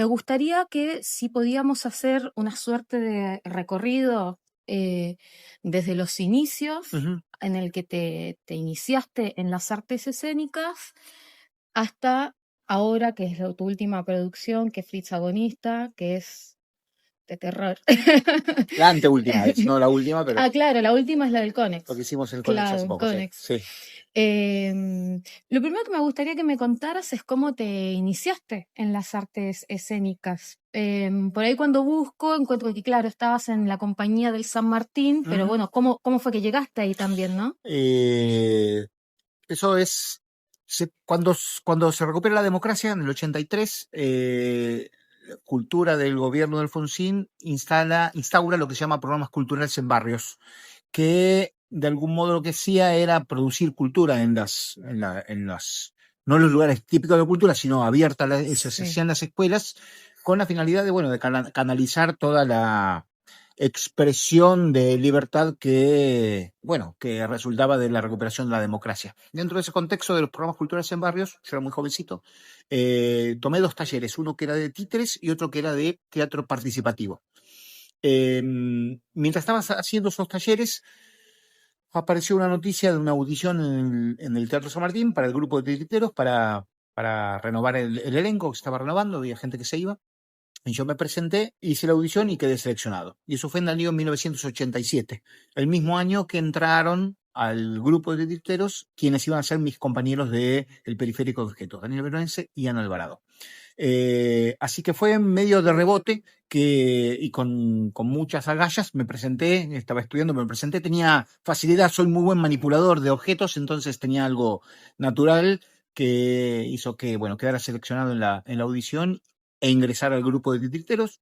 me gustaría que si podíamos hacer una suerte de recorrido desde los inicios, Ujú. en el que te iniciaste en las artes escénicas, hasta ahora, que es tu última producción, que es Fritz Agonista, que es de terror. La anteúltima vez, no la última, pero Ah, claro, la última es la del porque Conex. hicimos el Conex hace Claro, poco, sí. Conex. Sí. Lo primero que me gustaría que me contaras es cómo te iniciaste en las artes escénicas. Por ahí cuando busco, encuentro que, claro, estabas en la compañía del San Martín, pero Ujú. bueno, ¿cómo fue que llegaste ahí también, no? Eso es cuando se recupera la democracia en el 83, Cultura del gobierno de Alfonsín instaura lo que se llama programas culturales en barrios, que de algún modo lo que hacía era producir cultura no en los lugares típicos de cultura, sino abierta, se Sí. hacían las escuelas con la finalidad de, bueno, de canalizar toda la expresión de libertad que resultaba de la recuperación de la democracia. Dentro de ese contexto de los programas culturales en barrios, yo era muy jovencito, tomé 2 talleres, uno que era de títeres y otro que era de teatro participativo. Mientras estaba haciendo esos talleres, apareció una noticia de una audición en el Teatro San Martín para el grupo de titiriteros para renovar el elenco que se estaba renovando, había gente que se iba. Y yo me presenté, hice la audición y quedé seleccionado. Y eso fue en el año 1987, el mismo año que entraron al grupo de titiriteros quienes iban a ser mis compañeros de El Periférico de Objetos, Daniel Veronese y Ana Alvarado. Así que fue en medio de rebote y con muchas agallas me presenté, estaba estudiando, me presenté, tenía facilidad, soy muy buen manipulador de objetos, entonces tenía algo natural que hizo que, bueno, quedara seleccionado en la audición e ingresar al grupo de titiriteros,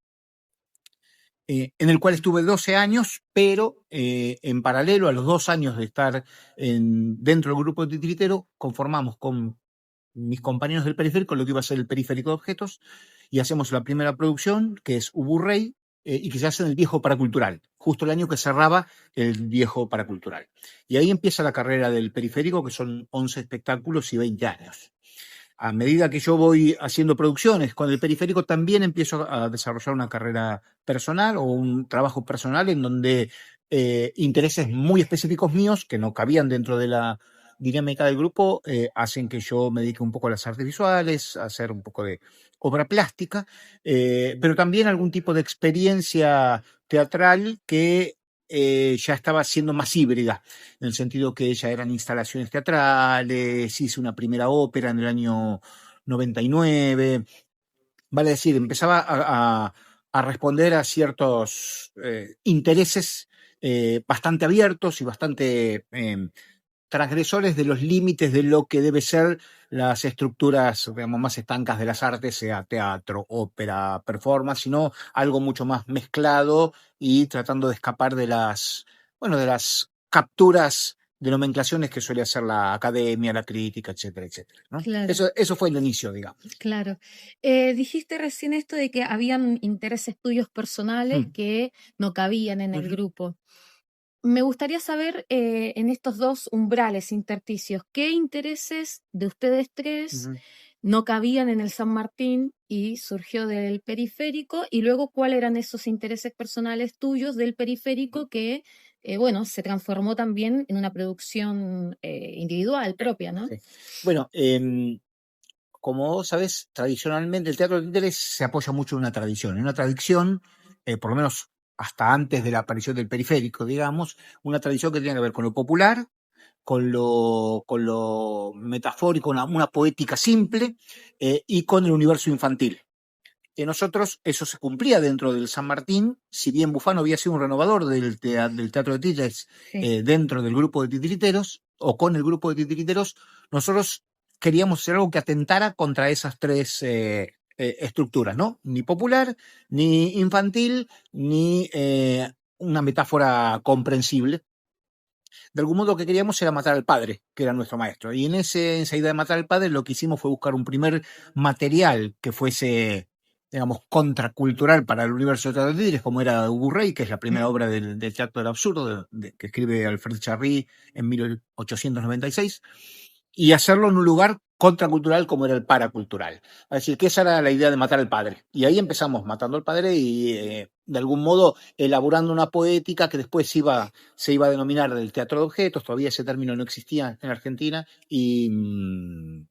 en el cual estuve 12 años, pero en paralelo a los 2 años de estar dentro del grupo de titiritero, conformamos con mis compañeros del periférico lo que iba a ser el periférico de objetos, y hacemos la primera producción, que es Uburrey, y que se hace en el viejo paracultural, justo el año que cerraba el viejo paracultural. Y ahí empieza la carrera del periférico, que son 11 espectáculos y 20 años. A medida que yo voy haciendo producciones con el periférico, también empiezo a desarrollar una carrera personal o un trabajo personal en donde intereses muy específicos míos, que no cabían dentro de la dinámica del grupo, hacen que yo me dedique un poco a las artes visuales, a hacer un poco de obra plástica, pero también algún tipo de experiencia teatral que ya estaba siendo más híbrida, en el sentido que ya eran instalaciones teatrales, hice una primera ópera en el año 99, vale decir, empezaba a responder a ciertos intereses bastante abiertos y bastante transgresores de los límites de lo que debe ser las estructuras, digamos, más estancas de las artes, sea teatro, ópera, performance, sino algo mucho más mezclado y tratando de escapar de las capturas de nomenclaciones que suele hacer la academia, la crítica, etcétera, etcétera, ¿no? Claro, Eso fue el inicio, digamos. claro. Dijiste recién esto de que habían intereses tuyos personales Mm. que no cabían en el Ujú. grupo. Me gustaría saber en estos 2 umbrales intersticios, ¿qué intereses de ustedes 3 Ujú. no cabían en el San Martín y surgió del periférico? Y luego, ¿cuáles eran esos intereses personales tuyos del periférico que, bueno, se transformó también en una producción individual propia, ¿no? Sí. Bueno, como vos sabés, tradicionalmente el teatro de títeres se apoya mucho en una tradición, por lo menos hasta antes de la aparición del periférico, digamos, una tradición que tiene que ver con lo popular, con lo metafórico, una poética simple, y con el universo infantil. Nosotros, eso se cumplía dentro del San Martín, si bien Bufano había sido un renovador del teatro de títeres Sí. dentro del grupo de titiriteros, o con el grupo de titiriteros, nosotros queríamos hacer algo que atentara contra esas 3 estructuras, ¿no? Ni popular, ni infantil, ni una metáfora comprensible. De algún modo lo que queríamos era matar al padre, que era nuestro maestro. Y en esa idea de matar al padre, lo que hicimos fue buscar un primer material que fuese, digamos, contracultural para el universo de teatro de títeres, como era Uburrey, que es la primera obra del teatro del absurdo, que escribe Alfred Jarry en 1896, y hacerlo en un lugar contracultural como era el paracultural. Es decir, que esa era la idea de matar al padre. Y ahí empezamos matando al padre y de algún modo elaborando una poética que después se iba a denominar el teatro de objetos. Todavía ese término no existía en Argentina y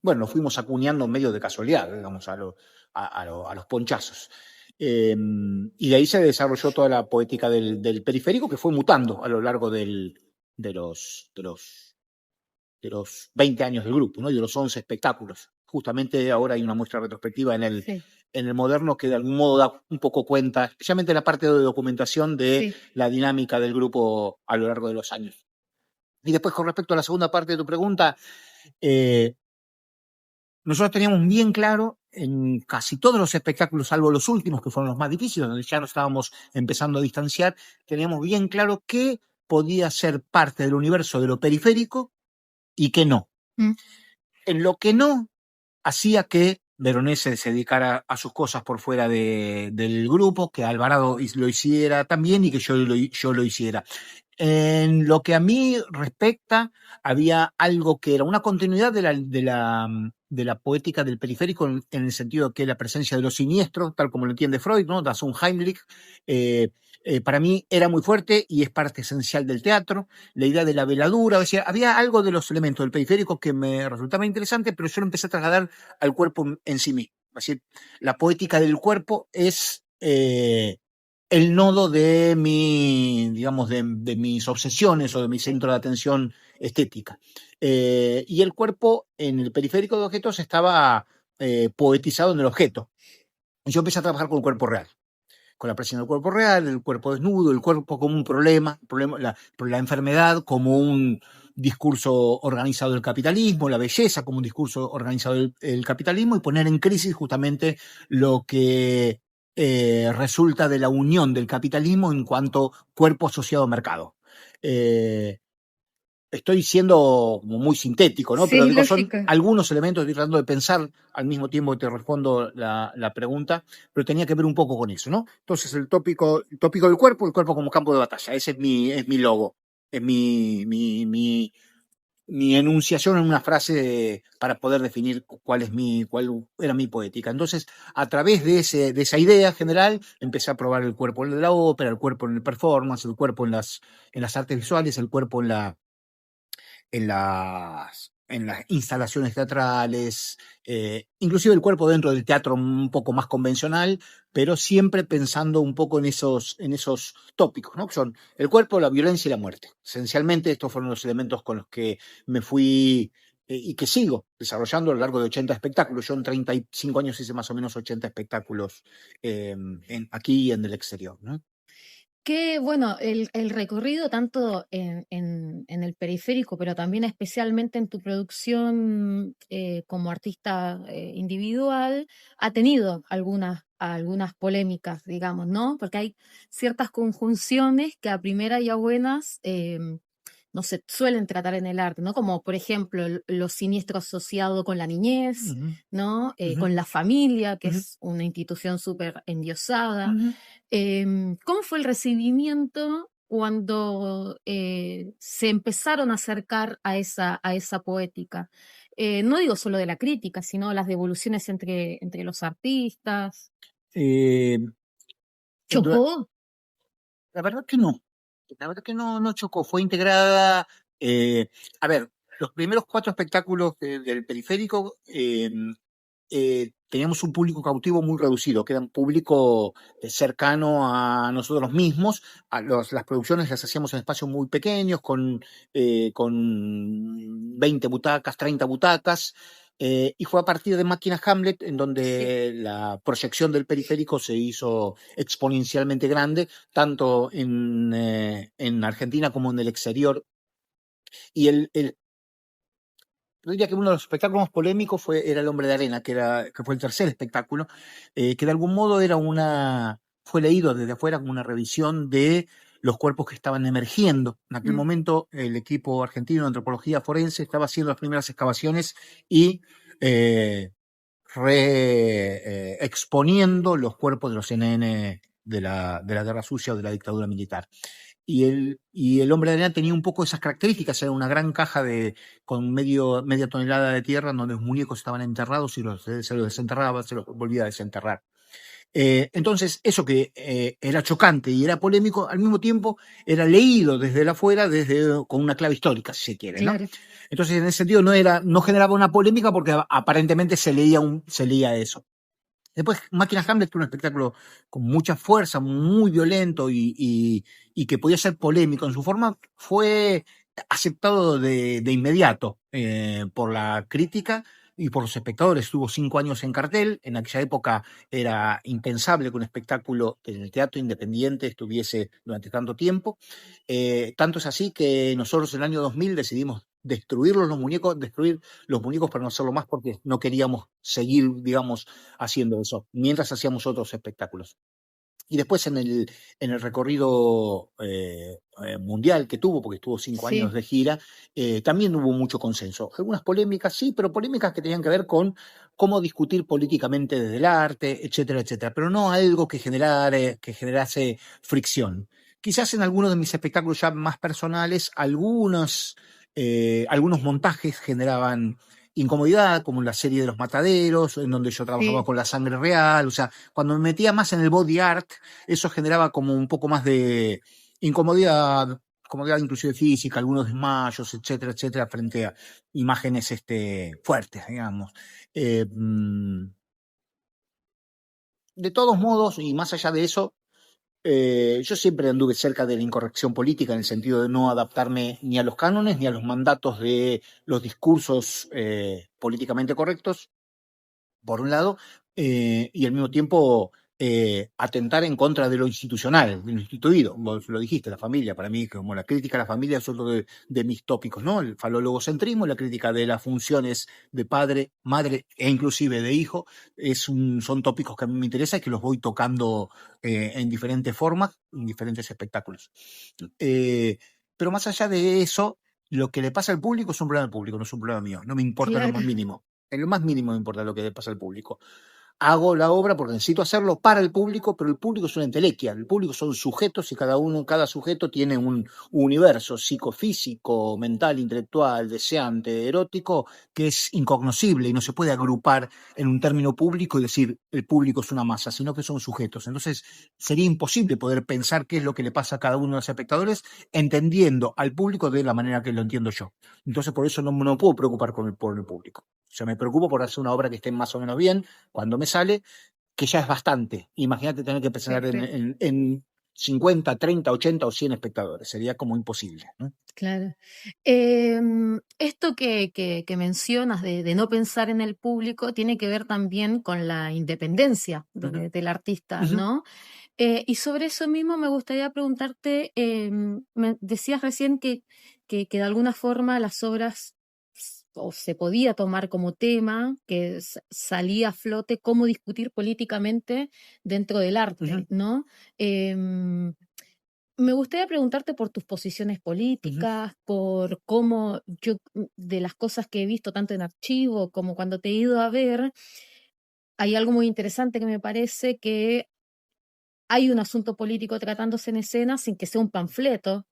bueno, lo fuimos acuñando medio de casualidad, digamos, a los ponchazos. Y de ahí se desarrolló toda la poética del periférico, que fue mutando a lo largo de los 20 años del grupo, ¿no? Y de los 11 espectáculos. Justamente ahora hay una muestra retrospectiva Sí. en el moderno que de algún modo da un poco cuenta, especialmente la parte de documentación de la dinámica del grupo a lo largo de los años. Y después, con respecto a la segunda parte de tu pregunta, nosotros teníamos bien claro en casi todos los espectáculos, salvo los últimos, que fueron los más difíciles, donde ya nos estábamos empezando a distanciar, teníamos bien claro qué podía ser parte del universo de lo periférico y qué no. En lo que no, hacía que Veronese se dedicara a sus cosas por fuera del grupo, que Alvarado lo hiciera también y que yo lo hiciera. En lo que a mí respecta, había algo que era una continuidad de la poética del periférico en el sentido que la presencia de lo siniestro, tal como lo entiende Freud, ¿no? Das Unheimlich, para mí era muy fuerte y es parte esencial del teatro. La idea de la veladura, o sea, había algo de los elementos del periférico que me resultaba interesante, pero yo lo empecé a trasladar al cuerpo en sí mismo. Es decir, la poética del cuerpo es el nodo de digamos, de mis obsesiones o de mi centro de atención estética. Y el cuerpo en el periférico de objetos estaba poetizado en el objeto. Yo empecé a trabajar con el cuerpo real, con la presión del cuerpo real, el cuerpo desnudo, el cuerpo como un problema la enfermedad como un discurso organizado del capitalismo, la belleza como un discurso organizado del capitalismo, y poner en crisis justamente lo que resulta de la unión del capitalismo en cuanto cuerpo asociado a mercado. Estoy siendo como muy sintético, ¿no? Sí, Pero digo, son lógico. algunos elementos, estoy tratando de pensar al mismo tiempo que te respondo la pregunta, pero tenía que ver un poco con eso, ¿no? Entonces, el tópico del cuerpo, el cuerpo como campo de batalla, ese es mi logo, es mi enunciación en una frase para poder definir cuál era mi poética. Entonces, a través de esa idea general, empecé a probar el cuerpo en la ópera, el cuerpo en el performance, el cuerpo en las artes visuales, el cuerpo en las instalaciones teatrales, inclusive el cuerpo dentro del teatro un poco más convencional, pero siempre pensando un poco en esos tópicos, ¿no? Que son el cuerpo, la violencia y la muerte. Esencialmente estos fueron los elementos con los que me fui y que sigo desarrollando a lo largo de 80 espectáculos. Yo en 35 años hice más o menos 80 espectáculos aquí y en el exterior, ¿no? Que bueno, el recorrido tanto en el periférico, pero también especialmente en tu producción como artista individual, ha tenido algunas polémicas, digamos, ¿no? Porque hay ciertas conjunciones que a primera y a buenas no se suelen tratar en el arte, ¿no? Como por ejemplo lo siniestro asociado con la niñez, ¿no? Con la familia, que es una institución súper endiosada. ¿Cómo fue el recibimiento cuando se empezaron a acercar a esa poética? No digo solo de la crítica, sino las devoluciones entre los artistas. Eh, ¿Chocó? La verdad que no. La verdad que no chocó. Fue integrada. A ver, los primeros 4 espectáculos del periférico teníamos un público cautivo muy reducido, que era un público cercano a nosotros mismos. Las producciones las hacíamos en espacios muy pequeños, con 20 butacas, 30 butacas. Y fue a partir de Máquina Hamlet en donde la proyección del periférico se hizo exponencialmente grande, tanto en Argentina como en el exterior. Y yo diría que uno de los espectáculos más polémicos era El Hombre de Arena, que fue el tercer espectáculo, que de algún modo fue leído desde afuera como una revisión de los cuerpos que estaban emergiendo. En aquel momento, el equipo argentino de antropología forense estaba haciendo las primeras excavaciones y exponiendo los cuerpos de los NN de la Guerra Sucia o de la dictadura militar. y el hombre de arena tenía un poco esas características, era una gran caja con media tonelada de tierra en donde los muñecos estaban enterrados y se los desenterraba, se los volvía a desenterrar. Entonces, eso que era chocante y era polémico, al mismo tiempo era leído desde el afuera, con una clave histórica, si se quiere, ¿no? Claro. Entonces, en ese sentido, no generaba una polémica porque aparentemente se leía eso. Después, Máquina Hamlet, que era un espectáculo con mucha fuerza, muy violento y que podía ser polémico en su forma, fue aceptado de inmediato por la crítica y por los espectadores. Estuvo 5 años en cartel. En aquella época era impensable que un espectáculo en el teatro independiente estuviese durante tanto tiempo. Tanto es así que nosotros en el año 2000 decidimos destruir los muñecos para no hacerlo más porque no queríamos seguir, digamos, haciendo eso, mientras hacíamos otros espectáculos. Y después en el recorrido mundial que tuvo, porque estuvo 5 años Sí, de gira, también hubo mucho consenso. Algunas polémicas, sí, pero polémicas que tenían que ver con cómo discutir políticamente desde el arte, etcétera, etcétera, pero no algo que generase fricción. Quizás en algunos de mis espectáculos ya más personales, algunos montajes generaban incomodidad, como en la serie de los mataderos, en donde yo trabajaba sí, con la sangre real. O sea, cuando me metía más en el body art, eso generaba como un poco más de incomodidad inclusive física, algunos desmayos, etcétera, etcétera, frente a imágenes fuertes, digamos. Eh, mm, de todos modos, y más allá de eso, yo siempre anduve cerca de la incorrección política en el sentido de no adaptarme ni a los cánones ni a los mandatos de los discursos políticamente correctos, por un lado, y al mismo tiempo atentar en contra de lo institucional, de lo instituido. Vos lo dijiste, la familia, para mí, como la crítica a la familia es otro de mis tópicos, ¿no? El falologocentrismo, la crítica de las funciones de padre, madre e inclusive de hijo, son tópicos que a mí me interesan y que los voy tocando en diferentes formas, en diferentes espectáculos. Pero más allá de eso, lo que le pasa al público es un problema del público, no es un problema mío, no me importa en lo claro. más mínimo. En lo más mínimo me importa lo que le pasa al público. Hago la obra porque necesito hacerlo para el público, pero el público es una entelequia, el público son sujetos y cada sujeto tiene un universo psicofísico, mental, intelectual, deseante, erótico, que es incognoscible y no se puede agrupar en un término público y decir el público es una masa, sino que son sujetos. Entonces sería imposible poder pensar qué es lo que le pasa a cada uno de los espectadores entendiendo al público de la manera que lo entiendo yo. Entonces por eso no me puedo preocupar por el público. O sea, me preocupo por hacer una obra que esté más o menos bien cuando me sale, que ya es bastante. Imagínate tener que pensar Perfecto. en 50, 30, 80 o 100 espectadores. Sería como imposible, ¿no? Claro. Esto que mencionas de no pensar en el público tiene que ver también con la independencia Ujú, del artista, ujú, ¿no? Y sobre eso mismo me gustaría preguntarte, me decías recién que de alguna forma las obras o se podía tomar como tema, que salía a flote cómo discutir políticamente dentro del ujú, arte, ¿no? Em, Me gustaría preguntarte por tus posiciones ujú, políticas, por cómo de las cosas que he visto tanto en archivo como cuando te he ido a ver, hay algo muy interesante que me parece que hay un asunto político tratándose en escena sin que sea un panfleto,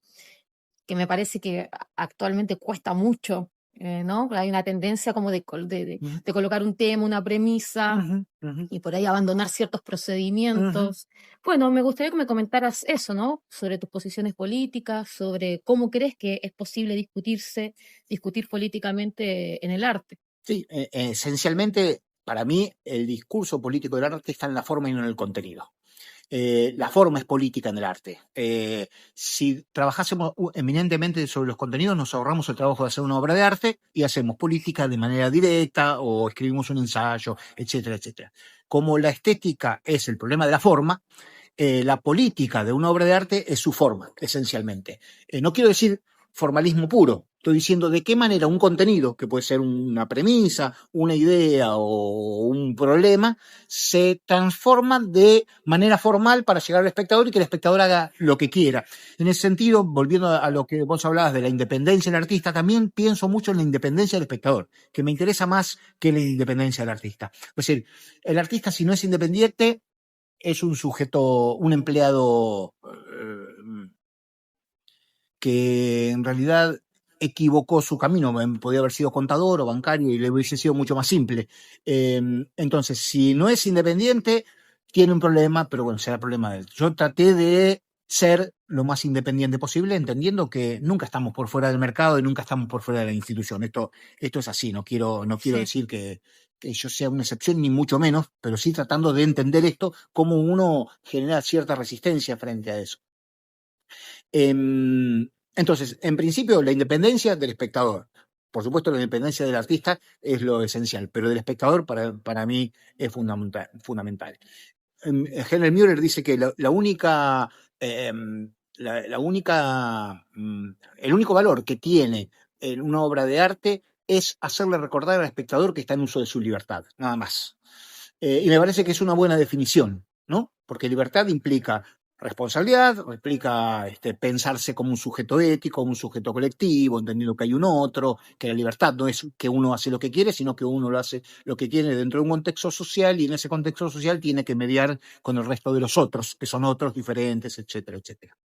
que me parece que actualmente cuesta mucho, ¿no? Hay una tendencia como ujú, de colocar un tema, una premisa, ujú, ujú, y por ahí abandonar ciertos ujú. procedimientos. Bueno, me gustaría que me comentaras eso, ¿no? Sobre tus posiciones políticas, sobre cómo crees que es posible discutir políticamente en el arte. Sí, esencialmente, para mí, el discurso político del arte está en la forma y no en el contenido. La forma es política en el arte. Si trabajásemos eminentemente sobre los contenidos, nos ahorramos el trabajo de hacer una obra de arte y hacemos política de manera directa o escribimos un ensayo, etcétera, etcétera. Como la estética es el problema de la forma, la política de una obra de arte es su forma, esencialmente. No quiero decir formalismo puro, estoy diciendo de qué manera un contenido, que puede ser una premisa, una idea o un problema, se transforma de manera formal para llegar al espectador y que el espectador haga lo que quiera. En ese sentido, volviendo a lo que vos hablabas de la independencia del artista, también pienso mucho en la independencia del espectador, que me interesa más que la independencia del artista. Es decir, el artista, si no es independiente, es un sujeto, un empleado que en realidad equivocó su camino, podía haber sido contador o bancario y le hubiese sido mucho más simple. Entonces, si no es independiente, tiene un problema, pero bueno, será problema de él. Yo traté de ser lo más independiente posible, entendiendo que nunca estamos por fuera del mercado y nunca estamos por fuera de la institución. Esto es así, no quiero Sí. decir que yo sea una excepción, ni mucho menos, pero sí tratando de entender esto, cómo uno genera cierta resistencia frente a eso. Entonces, en principio, la independencia del espectador. Por supuesto, la independencia del artista es lo esencial, pero del espectador para mí es fundamental. Helen Mueller dice que la única, la única, el único valor que tiene en una obra de arte es hacerle recordar al espectador que está en uso de su libertad, nada más. Y me parece que es una buena definición, ¿no? Porque libertad implica responsabilidad, implica pensarse como un sujeto ético, como un sujeto colectivo, entendiendo que hay un otro, que la libertad no es que uno hace lo que quiere, sino que uno lo hace lo que quiere dentro de un contexto social y en ese contexto social tiene que mediar con el resto de los otros, que son otros diferentes, etcétera, etcétera.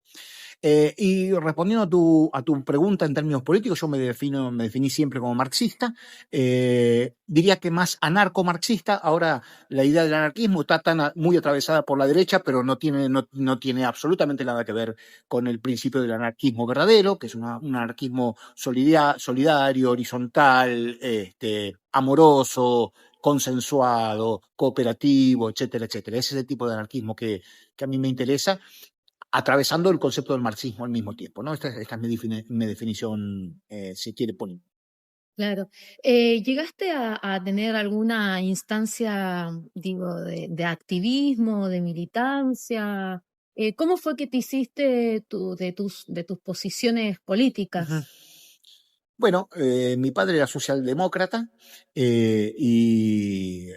Y respondiendo a tu pregunta en términos políticos, yo me definí siempre como marxista. Diría que más anarco-marxista. Ahora la idea del anarquismo está muy atravesada por la derecha, pero no tiene absolutamente nada que ver con el principio del anarquismo verdadero, que es un anarquismo solidario, horizontal, amoroso, consensuado, cooperativo, etcétera, etcétera. Ese es el tipo de anarquismo que a mí me interesa, atravesando el concepto del marxismo al mismo tiempo, ¿no? Esta es mi definición, si quiere poner. Claro. ¿Llegaste a tener alguna instancia, digo, de activismo, de militancia? ¿Cómo fue que te hiciste de tus posiciones Ujú. políticas? Bueno, mi padre era socialdemócrata y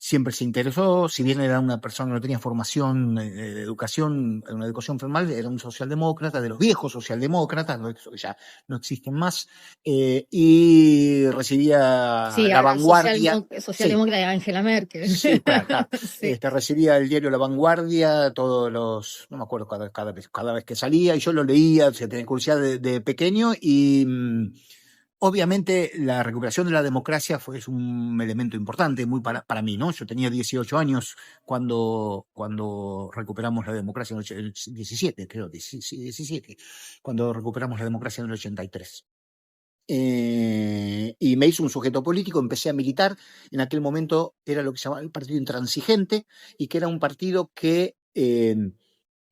siempre se interesó, si bien era una persona que no tenía formación de educación, una educación formal, era un socialdemócrata, de los viejos socialdemócratas, ya no existen más, y recibía Sí, La Vanguardia. Sí, socialdemócrata de Angela Merkel. sí, claro. Sí. Recibía el diario La Vanguardia todos los, no me acuerdo, cada vez que salía, y yo lo leía, o sea, tenía curiosidad de pequeño, y obviamente la recuperación de la democracia es un elemento importante muy para mí, ¿no? Yo tenía 18 años cuando recuperamos la democracia, en el 17, creo, 17, cuando recuperamos la democracia en el 83. Y me hizo un sujeto político, empecé a militar. En aquel momento era lo que se llamaba el Partido Intransigente, y que era un partido que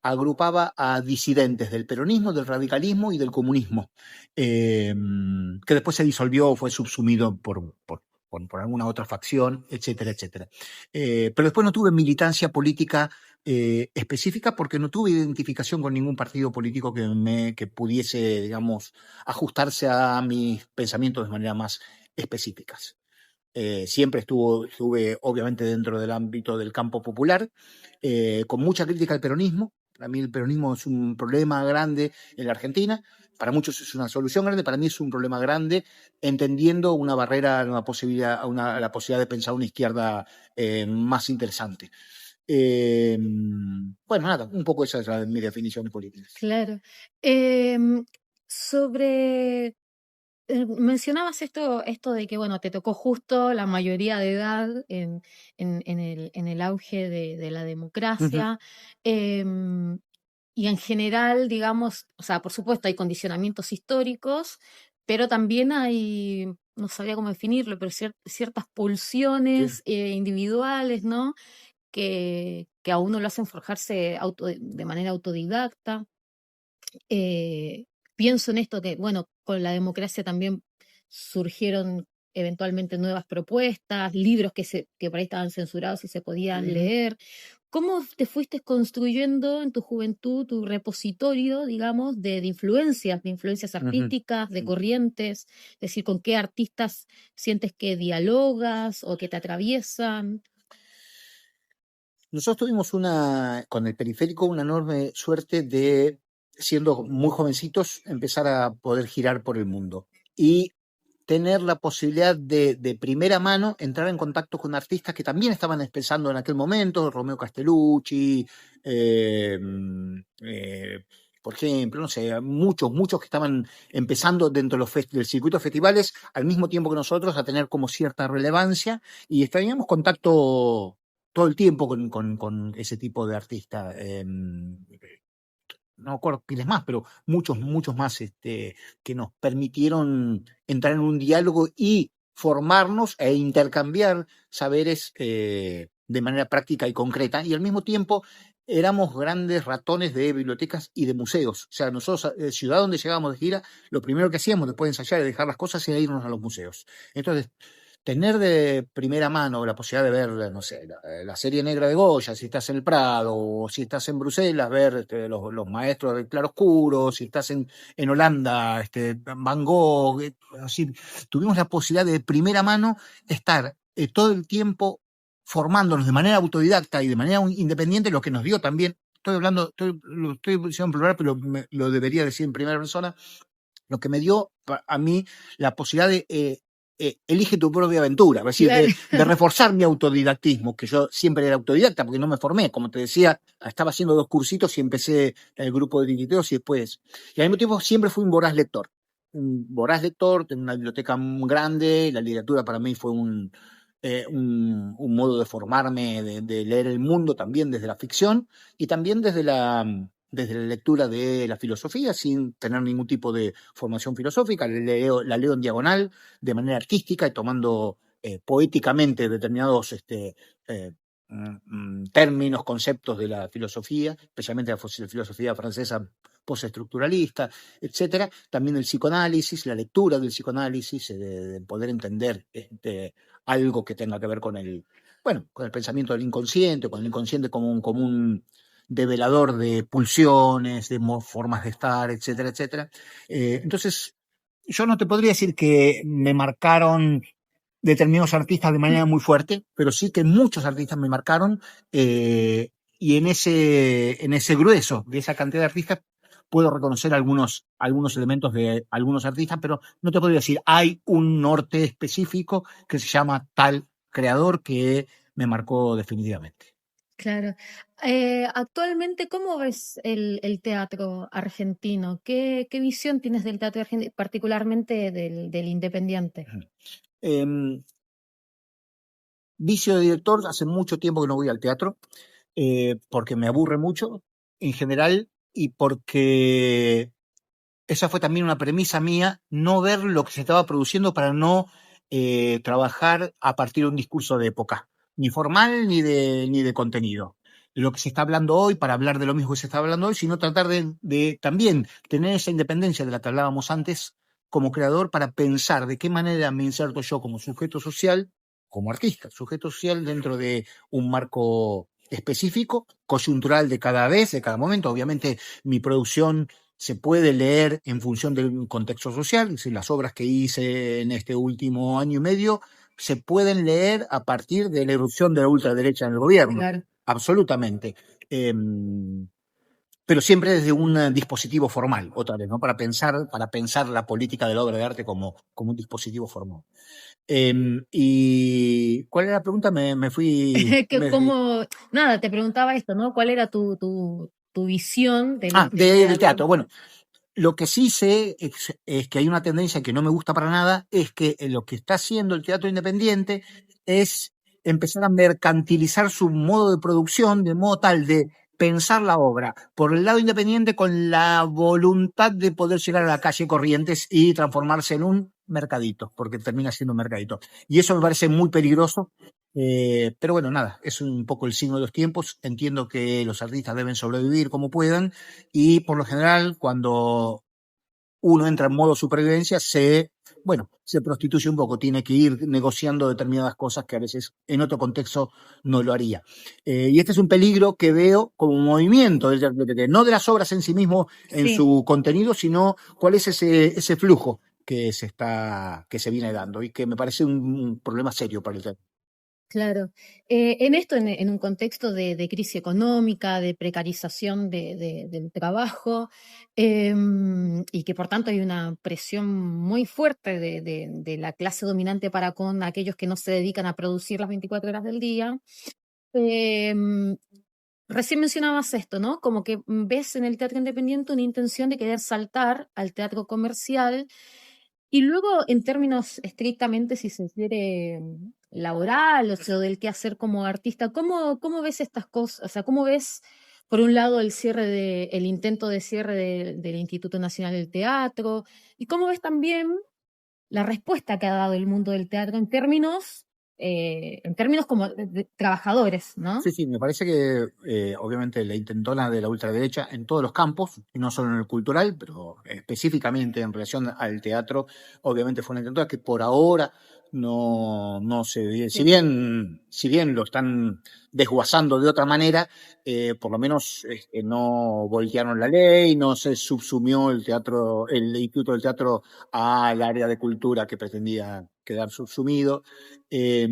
agrupaba a disidentes del peronismo, del radicalismo y del comunismo, que después se disolvió, fue subsumido por alguna otra facción, etcétera, etcétera. Pero después no tuve militancia política específica, porque no tuve identificación con ningún partido político que pudiese, digamos, ajustarse a mis pensamientos de manera más específicas. Siempre estuve obviamente dentro del ámbito del campo popular, con mucha crítica al peronismo. Para mí el peronismo es un problema grande en la Argentina. Para muchos es una solución grande, para mí es un problema grande, entendiendo una barrera, una posibilidad, la posibilidad de pensar una izquierda más interesante. Bueno, nada, un poco esa es mi definición de política. Claro. Em, sobre mencionabas esto de que, bueno, te tocó justo la mayoría de edad en el auge de la Ujú. democracia. em, y en general, digamos, o sea, por supuesto hay condicionamientos históricos, pero también hay, no sabría cómo definirlo, pero ciertas Sí. pulsiones individuales, ¿no? Que a uno lo hacen forjarse de manera autodidacta. Eh, Pienso en esto que, bueno, con la democracia también surgieron eventualmente nuevas propuestas, libros que por ahí estaban censurados y se podían Ujú. leer. ¿Cómo te fuiste construyendo en tu juventud tu repositorio, digamos, de influencias Ujú. artísticas, de corrientes? Es decir, ¿con qué artistas sientes que dialogas o que te atraviesan? Nosotros tuvimos con el periférico, una enorme suerte de, siendo muy jovencitos, empezar a poder girar por el mundo y tener la posibilidad de primera mano entrar en contacto con artistas que también estaban empezando en aquel momento, Romeo Castellucci, eh, por ejemplo, no sé, muchos que estaban empezando dentro de del circuito de festivales al mismo tiempo que nosotros a tener como cierta relevancia y teníamos contacto todo el tiempo con ese tipo de artista. No me acuerdo quiénes más, pero muchos más que nos permitieron entrar en un diálogo y formarnos e intercambiar saberes de manera práctica y concreta, y al mismo tiempo éramos grandes ratones de bibliotecas y de museos. O sea, nosotros, ciudad donde llegábamos de gira, lo primero que hacíamos después de ensayar y dejar las cosas era irnos a los museos. Entonces, tener de primera mano la posibilidad de ver, no sé, la serie negra de Goya, si estás en el Prado, o si estás en Bruselas, ver los maestros del claroscuro, si estás en Holanda, Van Gogh, así, tuvimos la posibilidad de primera mano estar todo el tiempo formándonos de manera autodidacta y de manera independiente, lo que nos dio también, lo estoy diciendo en plural, pero lo debería decir en primera persona, lo que me dio a mí la posibilidad de elige tu propia aventura, es decir, Claro. de reforzar mi autodidactismo, que yo siempre era autodidacta porque no me formé, como te decía, estaba haciendo 2 cursitos y empecé en el grupo de directivos y después, y al mismo tiempo siempre fui un voraz lector, tenía una biblioteca muy grande, la literatura para mí fue un modo de formarme, de leer el mundo también desde la ficción y también desde la lectura de la filosofía, sin tener ningún tipo de formación filosófica, la leo en diagonal, de manera artística y tomando poéticamente determinados términos, conceptos de la filosofía, especialmente la filosofía francesa postestructuralista, etcétera. También el psicoanálisis, la lectura del psicoanálisis, de poder entender algo que tenga que ver con con el pensamiento del inconsciente, con el inconsciente como un develador de pulsiones, de formas de estar, etcétera, etcétera. Entonces, yo no te podría decir que me marcaron determinados artistas de manera muy fuerte, pero sí que muchos artistas me marcaron y en ese grueso de esa cantidad de artistas puedo reconocer algunos elementos de algunos artistas, pero no te podría decir, hay un norte específico que se llama tal creador que me marcó definitivamente. Claro. Actualmente, ¿cómo ves el teatro argentino? ¿Qué visión tienes del teatro argentino, particularmente del independiente? Eh, Vicio de director, hace mucho tiempo que no voy al teatro, porque me aburre mucho en general y porque esa fue también una premisa mía, no ver lo que se estaba produciendo para no trabajar a partir de un discurso de época, ni formal ni de contenido. Lo que se está hablando hoy, para hablar de lo mismo que se está hablando hoy, sino tratar de también tener esa independencia de la que hablábamos antes como creador para pensar de qué manera me inserto yo como sujeto social, como artista, sujeto social dentro de un marco específico, coyuntural de cada vez, de cada momento. Obviamente mi producción se puede leer en función del contexto social, es decir, las obras que hice en este último año y medio se pueden leer a partir de la irrupción de la ultraderecha en el gobierno, Claro. absolutamente. Pero siempre desde un dispositivo formal, otra vez, ¿no? Para pensar la política de la obra de arte como un dispositivo formal. ¿Y cuál era la pregunta? Me fui. Nada, te preguntaba esto, ¿no? ¿Cuál era tu visión del Del teatro? teatro. Bueno, lo que sí sé es que hay una tendencia que no me gusta para nada, es que lo que está haciendo el teatro independiente es empezar a mercantilizar su modo de producción de modo tal de pensar la obra por el lado independiente con la voluntad de poder llegar a la calle Corrientes y transformarse en un mercadito, porque termina siendo un mercadito. Y eso me parece muy peligroso. Pero bueno, nada, es un poco el signo de los tiempos. Entiendo que los artistas deben sobrevivir como puedan y por lo general cuando uno entra en modo supervivencia se prostituye un poco, tiene que ir negociando determinadas cosas que a veces en otro contexto no lo haría. Y este es un peligro que veo como un movimiento, no de las obras en sí mismo, en Sí. su contenido, sino cuál es ese flujo que se viene dando y que me parece un problema serio para el teatro. Claro. En esto, en un contexto de crisis económica, de precarización del trabajo, y que por tanto hay una presión muy fuerte de la clase dominante para con aquellos que no se dedican a producir las 24 horas del día, em, recién mencionabas esto, ¿no? Como que ves en el teatro independiente una intención de querer saltar al teatro comercial y luego en términos estrictamente, si se quiere, laboral, o sea, del qué hacer como artista, ¿cómo ves estas cosas? O sea, ¿cómo ves, por un lado, el intento de cierre del Instituto Nacional del Teatro? ¿Y cómo ves también la respuesta que ha dado el mundo del teatro en términos como de trabajadores, ¿no? Sí, sí, me parece que obviamente la intentona de la ultraderecha en todos los campos, y no solo en el cultural, pero específicamente en relación al teatro, obviamente fue una intentona que por ahora no se, Sí. si bien lo están desguazando de otra manera, por lo menos no voltearon la ley, no se subsumió el teatro, el Instituto del Teatro al área de cultura que pretendía quedar subsumido. Eh,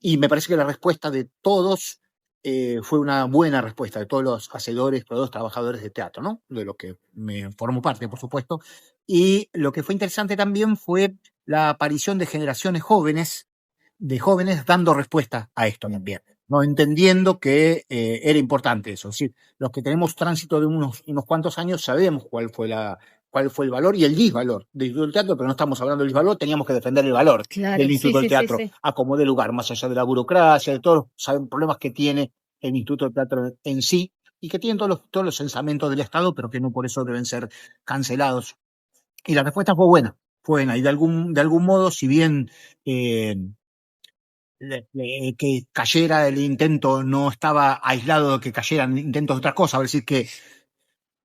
y me parece que la respuesta de todos fue una buena respuesta, de todos los hacedores, todos los trabajadores de teatro, ¿no? De lo que me formo parte, por supuesto. Y lo que fue interesante también fue la aparición de generaciones jóvenes, de jóvenes dando respuesta a esto también, ¿no? Entendiendo que era importante eso. Es decir, los que tenemos tránsito de unos cuantos años sabemos cuál fue el valor y el disvalor del Instituto del Teatro, pero no estamos hablando del disvalor, teníamos que defender el valor Claro, del sí, Instituto del sí, sí, Teatro, sí. a como dé lugar, más allá de la burocracia, de todos los problemas que tiene el Instituto del Teatro en sí, y que tienen todos los censamientos del Estado, pero que no por eso deben ser cancelados. Y la respuesta fue buena, y de algún modo, si bien eh, que cayera el intento no estaba aislado de que cayeran intentos de otras cosas, es decir, que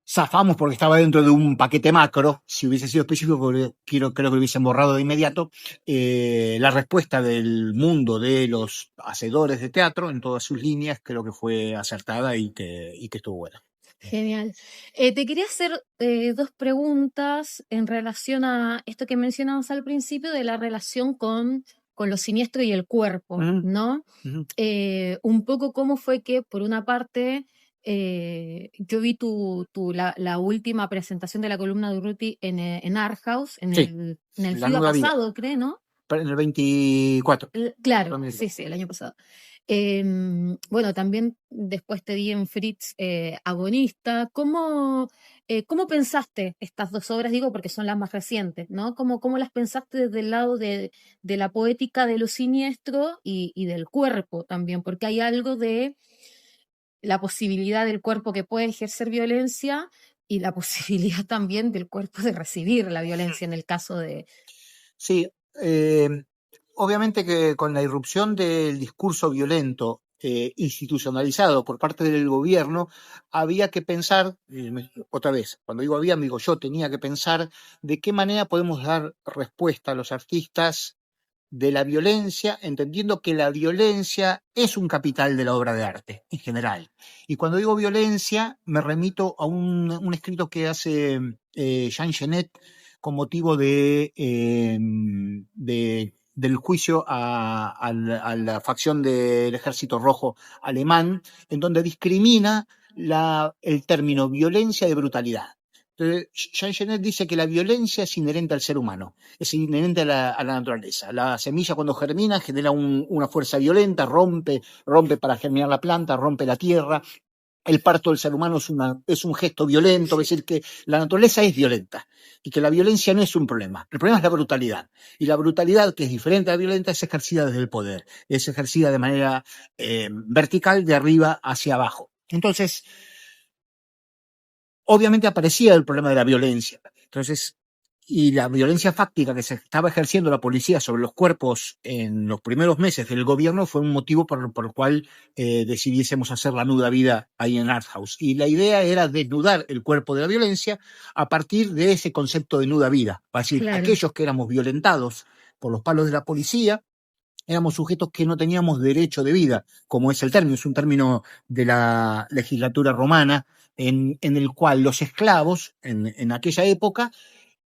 zafamos porque estaba dentro de un paquete macro. Si hubiese sido específico, creo que lo hubiesen borrado de inmediato. La respuesta del mundo de los hacedores de teatro en todas sus líneas creo que fue acertada y que estuvo buena. Genial. Te quería hacer dos preguntas en relación a esto que mencionamos al principio de la relación con lo siniestro y el cuerpo, Ujú, ¿no? ujú. Un poco cómo fue que, por una parte, yo vi la última presentación de la columna de Urruti en Art House, Sí, en el La FIBA Nuda Vida, pasado, creo, ¿no? pero en el 24. Claro, sí, 2024. sí, el año pasado. Bueno, también después te di en Fritz Agonista. ¿Cómo pensaste estas dos obras? Digo, porque son las más recientes, ¿no? ¿Cómo las pensaste desde el lado de la poética de lo siniestro y del cuerpo también? Porque hay algo de la posibilidad del cuerpo que puede ejercer violencia y la posibilidad también del cuerpo de recibir la violencia en el caso de... Sí, obviamente que con la irrupción del discurso violento institucionalizado por parte del gobierno, había que pensar, otra vez, cuando digo había, digo yo, tenía que pensar de qué manera podemos dar respuesta a los artistas de la violencia, entendiendo que la violencia es un capital de la obra de arte en general. Y cuando digo violencia, me remito a un escrito que hace Jean Genet con motivo del juicio a la facción del Ejército Rojo alemán, en donde discrimina el término violencia de brutalidad. Entonces, Jean Genet dice que la violencia es inherente al ser humano, es inherente a la naturaleza. La semilla cuando germina genera una fuerza violenta, rompe para germinar la planta, rompe la tierra. El parto del ser humano es un gesto violento, es decir, que la naturaleza es violenta y que la violencia no es un problema. El problema es la brutalidad. Y la brutalidad, que es diferente a la violenta, es ejercida desde el poder, es ejercida de manera vertical, de arriba hacia abajo. Entonces, obviamente aparecía el problema de la violencia. Entonces, y la violencia fáctica que se estaba ejerciendo la policía sobre los cuerpos en los primeros meses del gobierno fue un motivo por el cual decidiésemos hacer la nuda vida ahí en Art House. Y la idea era desnudar el cuerpo de la violencia a partir de ese concepto de nuda vida. Es decir, Claro, aquellos que éramos violentados por los palos de la policía, éramos sujetos que no teníamos derecho de vida, como es el término, es un término de la legislatura romana, en el cual los esclavos en aquella época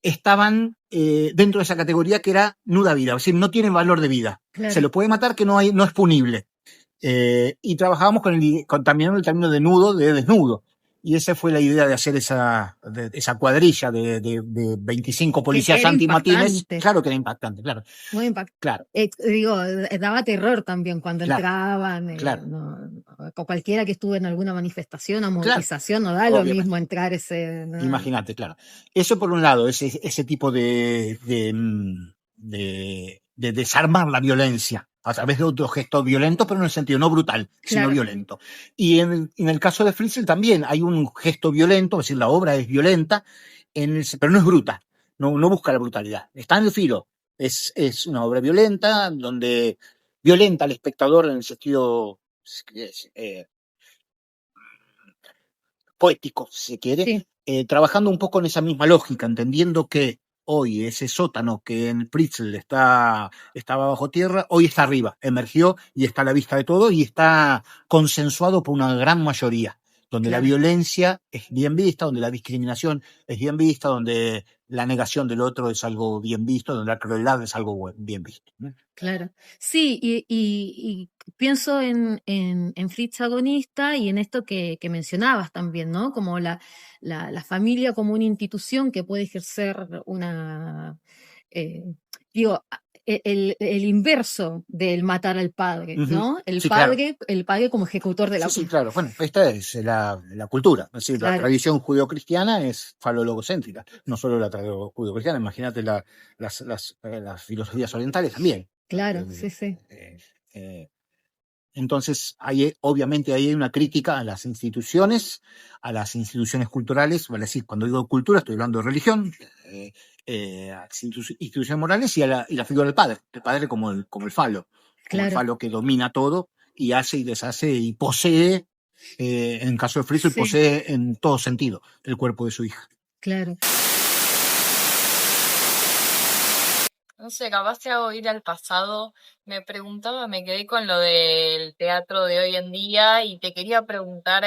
estaban dentro de esa categoría que era nuda vida, es decir, no tienen valor de vida. Se claro. lo puede matar que no es punible. Y trabajábamos también el término de nudo, de desnudo. Y esa fue la idea de hacer esa cuadrilla de 25 Que policías era antimatines. impactante, Claro que era impactante, claro. muy impactante. Claro, Digo, daba terror también cuando claro, entraban, claro, cualquiera que estuvo en alguna manifestación o claro, movilización, no da lo obviamente. mismo entrar ese, ¿no? Imagínate, claro. Eso por un lado, ese tipo de desarmar la violencia a través de otro gesto violento, pero en el sentido no brutal, sino Claro, violento. Y en el caso de Fritzl también hay un gesto violento, es decir, la obra es violenta, pero no es bruta, no busca la brutalidad, está en el filo. Es una obra violenta, donde violenta al espectador en el sentido eh, poético, si se quiere, sí, trabajando un poco en esa misma lógica, entendiendo que hoy ese sótano que en Pritzl estaba bajo tierra, hoy está arriba, emergió y está a la vista de todo y está consensuado por una gran mayoría, donde la claro. violencia es bien vista, donde la discriminación es bien vista, donde la negación del otro es algo bien visto, donde la crueldad es algo bien visto. Claro. Sí, y pienso en Fritz Agonista y en esto que mencionabas también, ¿no? Como la familia como una institución que puede ejercer una, eh, digo, el inverso del matar al padre, Ujú. ¿no? Sí, claro. El padre como ejecutor de Sí, la... sí, claro. Bueno, esta es la cultura. Es decir, la Claro, tradición judeocristiana es falologocéntrica. No solo la tradición judeocristiana, imagínate las filosofías orientales también. claro, Eh, sí, sí, eh, eh, entonces, obviamente ahí hay una crítica a las instituciones culturales, vale decir, cuando digo cultura estoy hablando de religión, a las instituciones morales y la figura del padre como como el claro, falo que domina todo y hace y deshace y posee, en el caso de Friso, sí, posee en todo sentido el cuerpo de su hija. claro. No sé, capaz te hago ir al pasado. Me preguntaba, me quedé con lo del teatro de hoy en día y te quería preguntar,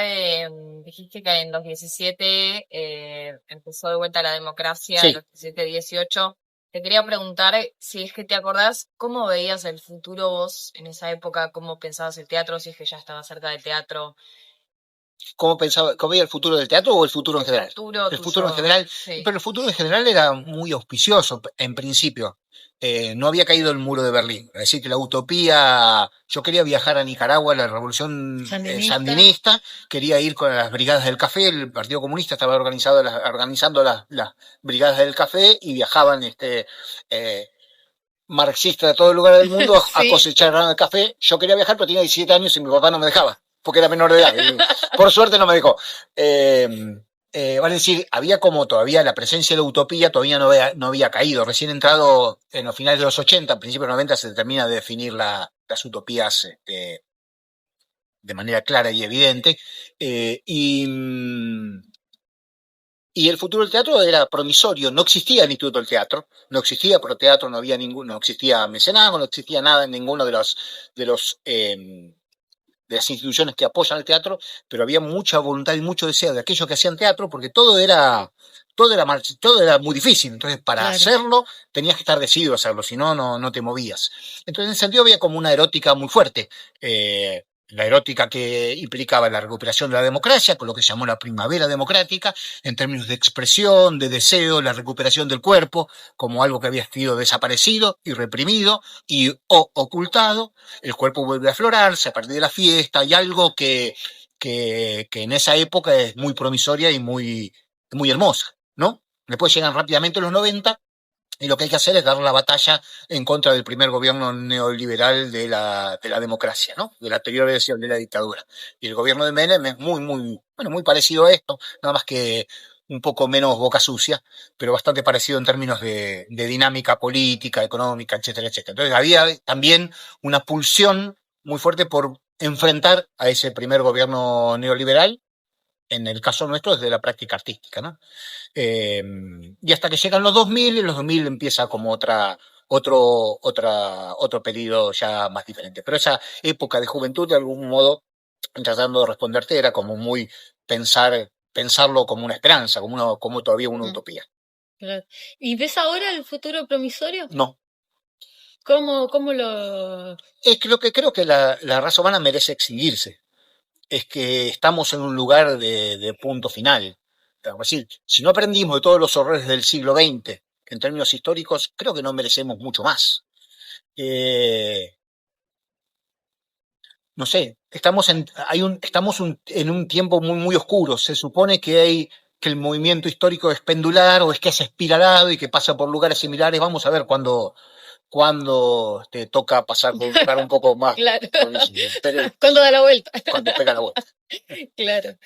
dijiste que en los 17 empezó de vuelta la democracia, en Sí, los 17, 18. Te quería preguntar si es que te acordás cómo veías el futuro vos en esa época, cómo pensabas el teatro, si es que ya estaba cerca del teatro, cómo veía el futuro del teatro o el futuro en el general? futuro El futuro en tuyo, general, sí. pero el futuro en general era muy auspicioso en principio. No había caído el muro de Berlín. Es decir, que la utopía, yo quería viajar a Nicaragua, a la revolución Sandinista. sandinista, quería ir con las brigadas del café, el Partido Comunista estaba organizando las brigadas del café y viajaban eh, marxistas de todo el lugar del mundo a Sí, cosechar el café. Yo quería viajar, pero tenía 17 años y mi papá no me dejaba, porque era menor de edad. Por suerte no me dejó. Vale decir, había como todavía la presencia de la utopía, todavía no había caído. Recién entrado en los finales de los 80, principios de los 90, se termina de definir las utopías de manera clara y evidente. Eh, y, y el futuro del teatro era promisorio, no existía el Instituto del Teatro, no existía Proteatro, no había no existía mecenazgo, no existía nada en ninguno de los de las instituciones que apoyan el teatro, pero había mucha voluntad y mucho deseo de aquellos que hacían teatro, porque todo era muy difícil. Entonces, para claro, hacerlo, tenías que estar decidido a hacerlo, si no, no te movías. Entonces, en ese sentido, había como una erótica muy fuerte. La erótica que implicaba la recuperación de la democracia, con lo que se llamó la primavera democrática, en términos de expresión, de deseo, la recuperación del cuerpo, como algo que había sido desaparecido y reprimido y o ocultado. El cuerpo vuelve a aflorarse a partir de la fiesta. Hay algo que en esa época es muy promisoria y muy hermosa, ¿no? Después llegan rápidamente los 90 y lo que hay que hacer es dar la batalla en contra del primer gobierno neoliberal de la democracia, ¿no? De la anterior versión de la dictadura. Y el gobierno de Menem es muy parecido a esto, nada más que un poco menos boca sucia, pero bastante parecido en términos de dinámica política, económica, etcétera, etcétera. Entonces había también una pulsión muy fuerte por enfrentar a ese primer gobierno neoliberal, en el caso nuestro desde la práctica artística, ¿no? Eh, y hasta que llegan los 2000, y en los 2000 empieza como otro periodo ya más diferente. Pero esa época de juventud, de algún modo, tratando de responderte, era como muy pensarlo como una esperanza, como todavía una mm, utopía. claro. ¿Y ves ahora el futuro promisorio? No. Cómo lo...? Creo que la raza humana merece extinguirse. es que estamos en un lugar de punto final. Es decir, si no aprendimos de todos los horrores del siglo XX, en términos históricos, creo que no merecemos mucho más. No sé, estamos en un tiempo muy, muy oscuro. Se supone que el movimiento histórico es pendular o es que es espiralado y que pasa por lugares similares. Vamos a ver cuando te toca pasar por un lugar un poco más. Claro. Pero ¿Cuándo da la vuelta? cuando pega la vuelta. Claro.